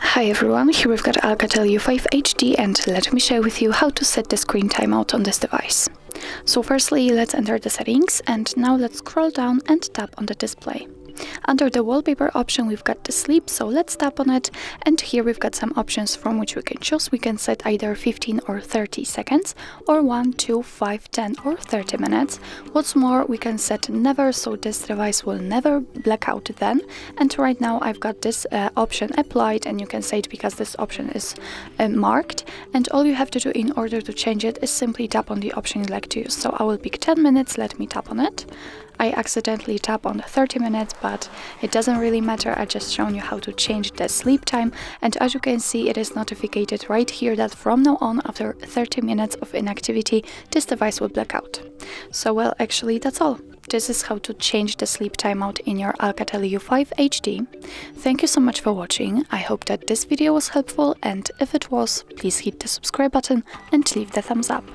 Hi everyone, here we've got ALCATEL U5 HD and let me share with you how to set the screen timeout on this device. So firstly, let's enter the settings and now let's scroll down and tap on the display. Under the wallpaper option we've got the sleep, so let's tap on it, and here we've got some options from which we can choose. We can set either 15 or 30 seconds or 1, 2, 5, 10 or 30 minutes. What's more, we can set never, so this device will never black out then, and right now I've got this option applied, and you can say it because this option is marked, and all you have to do in order to change it is simply tap on the option you like to use. So I will pick 10 minutes, let me tap on it. I accidentally tap on 30 minutes, but it doesn't really matter. I just shown you how to change the sleep time, and as you can see, it is notified right here that from now on, after 30 minutes of inactivity, this device will black out. So well, actually that's all. This is how to change the sleep timeout in your ALCATEL U5 HD. Thank you so much for watching. I hope that this video was helpful, and if it was, please hit the subscribe button and leave the thumbs up.